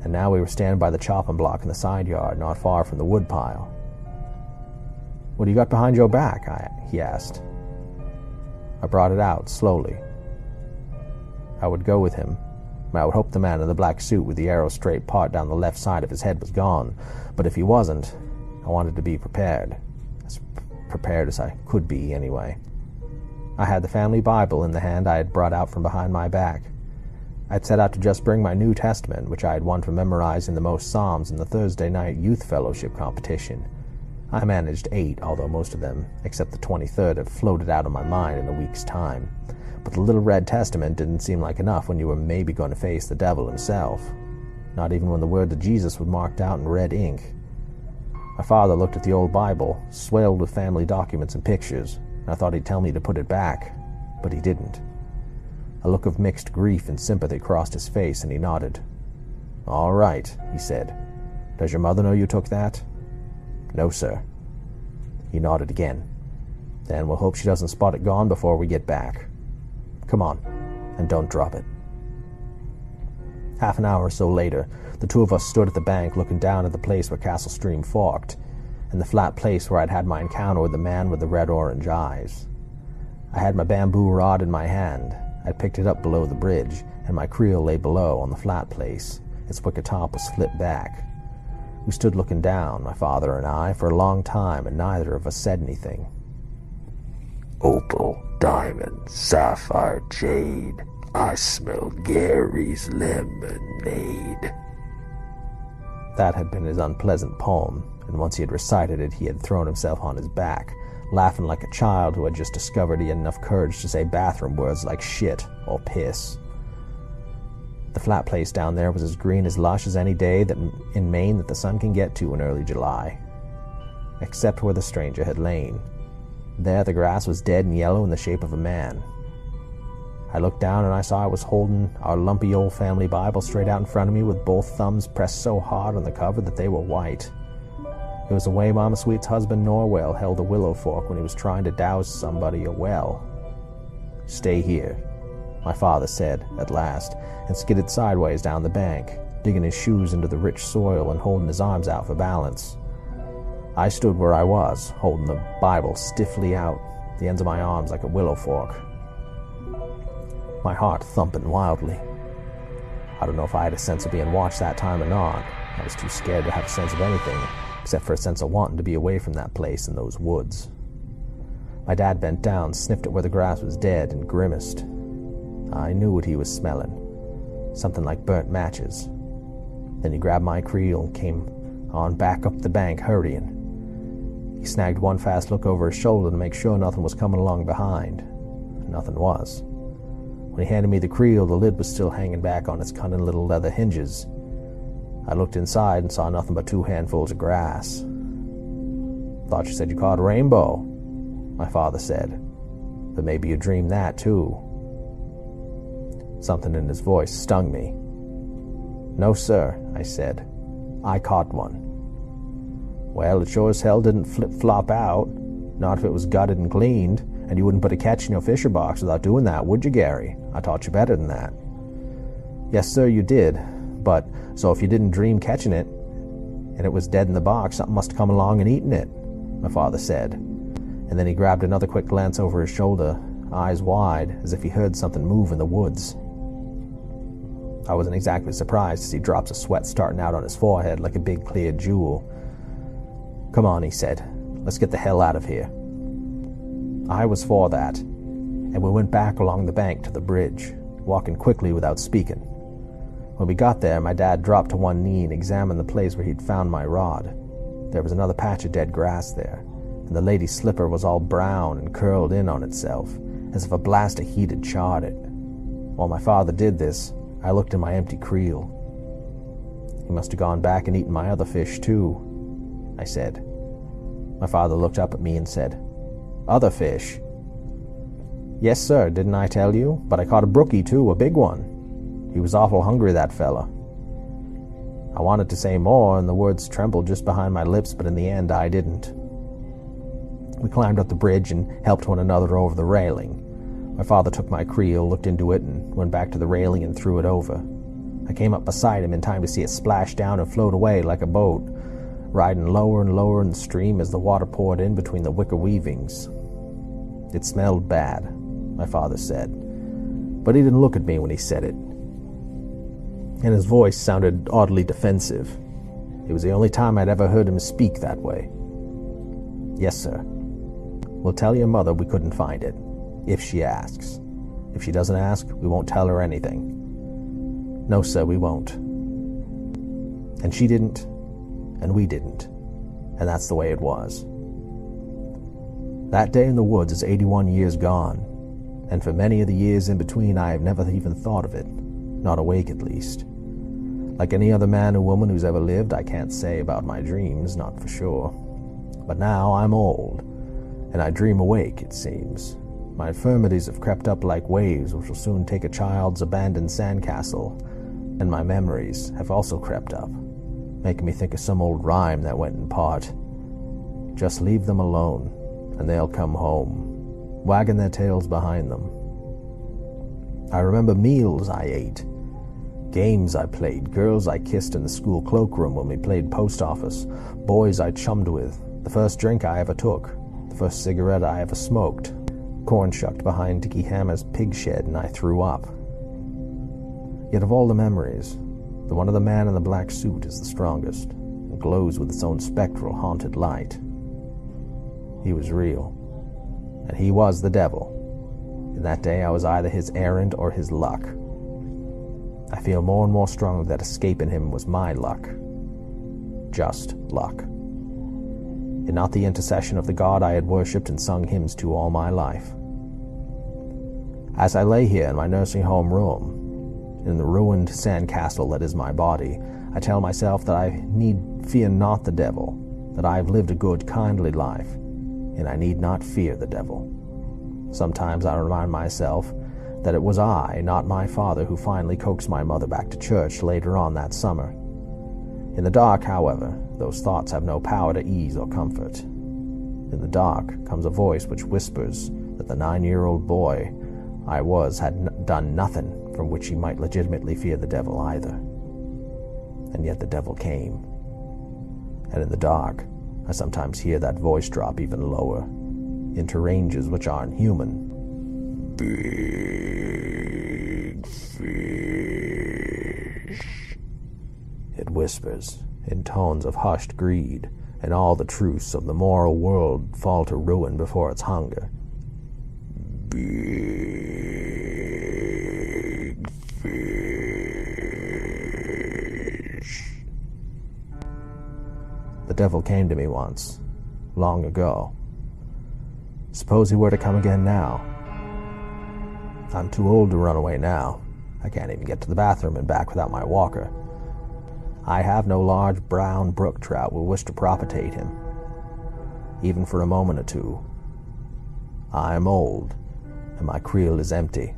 And now we were standing by the chopping block in the side yard, not far from the woodpile. "What do you got behind your back?" he asked. I brought it out, slowly. I would go with him. I would hope the man in the black suit with the arrow-straight part down the left side of his head was gone, but if he wasn't, I wanted to be prepared. As prepared as I could be, anyway. I had the family Bible in the hand I had brought out from behind my back. I'd set out to just bring my New Testament, which I had won from memorizing the most Psalms in the Thursday night youth fellowship competition. I managed 8, although most of them, except the 23rd, have floated out of my mind in a week's time. But the little red testament didn't seem like enough when you were maybe going to face the devil himself. Not even when the word to Jesus was marked out in red ink. My father looked at the old Bible, swelled with family documents and pictures. I thought he'd tell me to put it back, but he didn't. A look of mixed grief and sympathy crossed his face, and he nodded. "All right," he said. "Does your mother know you took that?" "No, sir." He nodded again. "Then we'll hope she doesn't spot it gone before we get back. Come on, and don't drop it." Half an hour or so later, the two of us stood at the bank looking down at the place where Castle Stream forked, and the flat place where I'd had my encounter with the man with the red-orange eyes. I had my bamboo rod in my hand. I'd picked it up below the bridge, and my creel lay below on the flat place. Its wicker top was flipped back. We stood looking down, my father and I, for a long time, and neither of us said anything. "Opal, diamond, sapphire, jade, I smell Gary's lemonade." That had been his unpleasant poem, and once he had recited it, he had thrown himself on his back, laughing like a child who had just discovered he had enough courage to say bathroom words like shit or piss. The flat place down there was as green as lush as any day in Maine that the sun can get to in early July, except where the stranger had lain. There the grass was dead and yellow in the shape of a man. I looked down and I saw I was holding our lumpy old family Bible straight out in front of me with both thumbs pressed so hard on the cover that they were white. It was the way Mama Sweet's husband Norwell held a willow fork when he was trying to douse somebody a well. "Stay here," my father said, at last, and skidded sideways down the bank, digging his shoes into the rich soil and holding his arms out for balance. I stood where I was, holding the Bible stiffly out, the ends of my arms like a willow fork. My heart thumping wildly. I don't know if I had a sense of being watched that time or not. I was too scared to have a sense of anything, except for a sense of wanting to be away from that place and those woods. My dad bent down, sniffed at where the grass was dead, and grimaced. I knew what he was smelling. Something like burnt matches. Then he grabbed my creel and came on back up the bank, hurrying. He snagged one fast look over his shoulder to make sure nothing was coming along behind. Nothing was. When he handed me the creel, the lid was still hanging back on its cunning little leather hinges. I looked inside and saw nothing but 2 handfuls of grass. "Thought you said you caught a rainbow," my father said. "But maybe you dreamed that, too." Something in his voice stung me. "No, sir," I said. "I caught one." "Well, it sure as hell didn't flip-flop out. Not if it was gutted and cleaned, and you wouldn't put a catch in your fisher box without doing that, would you, Gary? I taught you better than that." "Yes, sir, you did. But, so if you didn't dream catching it, and it was dead in the box, something must have come along and eaten it," my father said. And then he grabbed another quick glance over his shoulder, eyes wide, as if he heard something move in the woods. I wasn't exactly surprised to see drops of sweat starting out on his forehead like a big clear jewel. "Come on," he said. "Let's get the hell out of here." I was for that, and we went back along the bank to the bridge, walking quickly without speaking. When we got there, my dad dropped to one knee and examined the place where he'd found my rod. There was another patch of dead grass there, and the lady's slipper was all brown and curled in on itself, as if a blast of heat had charred it. While my father did this, I looked in my empty creel. "He must have gone back and eaten my other fish, too," I said. My father looked up at me and said, "Other fish?" "Yes, sir, didn't I tell you? But I caught a brookie, too, a big one. He was awful hungry, that fella." I wanted to say more, and the words trembled just behind my lips, but in the end I didn't. We climbed up the bridge and helped one another over the railing. My father took my creel, looked into it, and went back to the railing and threw it over. I came up beside him in time to see it splash down and float away like a boat, riding lower and lower in the stream as the water poured in between the wicker weavings. "It smelled bad," my father said, but he didn't look at me when he said it. And his voice sounded oddly defensive. It was the only time I'd ever heard him speak that way. "Yes, sir. We'll tell your mother we couldn't find it, if she asks. If she doesn't ask, we won't tell her anything." "No, sir, we won't." And she didn't, and we didn't, and that's the way it was. That day in the woods is 81 years gone, and for many of the years in between I have never even thought of it, not awake at least. Like any other man or woman who's ever lived, I can't say about my dreams, not for sure. But now I'm old, and I dream awake, it seems. My infirmities have crept up like waves which will soon take a child's abandoned sandcastle, and my memories have also crept up, making me think of some old rhyme that went in part. "Just leave them alone, and they'll come home, wagging their tails behind them." I remember meals I ate, games I played, girls I kissed in the school cloakroom when we played post office, boys I chummed with, the first drink I ever took, the first cigarette I ever smoked, corn shucked behind Dickie Hammer's pig shed and I threw up. Yet of all the memories, the one of the man in the black suit is the strongest, and glows with its own spectral, haunted light. He was real, and he was the devil. And that day I was either his errand or his luck. I feel more and more strongly that escaping him was my luck. Just luck. And not the intercession of the God I had worshipped and sung hymns to all my life. As I lay here in my nursing home room, in the ruined sandcastle that is my body, I tell myself that I need fear not the devil, that I have lived a good, kindly life, and I need not fear the devil. Sometimes I remind myself that it was I, not my father, who finally coaxed my mother back to church later on that summer. In the dark, however, those thoughts have no power to ease or comfort. In the dark comes a voice which whispers that the 9-year-old boy I was had done nothing from which he might legitimately fear the devil either. and yet the devil came. And in the dark, I sometimes hear that voice drop even lower, into ranges which aren't human. Big fish. It whispers, in tones of hushed greed, and all the truths of the moral world fall to ruin before its hunger. Big fish. The devil came to me once, long ago. Suppose he were to come again now. I'm too old to run away now. I can't even get to the bathroom and back without my walker. I have no large brown brook trout will wish to propitiate him, even for a moment or two. I am old, and my creel is empty.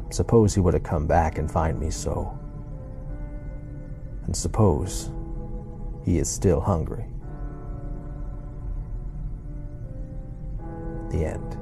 Suppose he were to come back and find me so. And suppose he is still hungry. The end.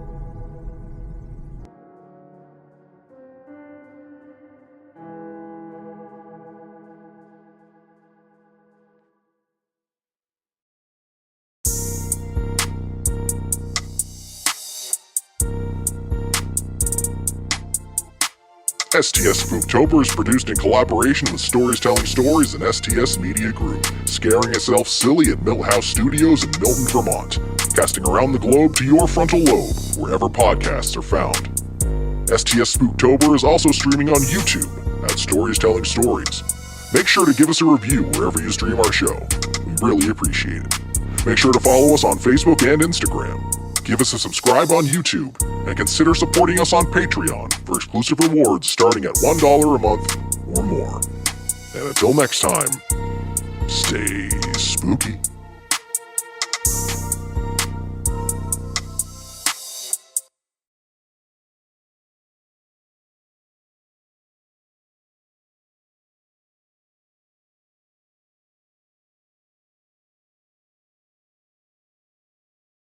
STS Spooktober is produced in collaboration with Stories Telling Stories and STS Media Group, scaring itself silly at Millhouse Studios in Milton, Vermont, casting around the globe to your frontal lobe, wherever podcasts are found. STS Spooktober is also streaming on YouTube at Stories Telling Stories. Make sure to give us a review wherever you stream our show. We really appreciate it. Make sure to follow us on Facebook and Instagram. Give us a subscribe on YouTube, and consider supporting us on Patreon for exclusive rewards starting at $1 a month or more. And until next time, stay spooky.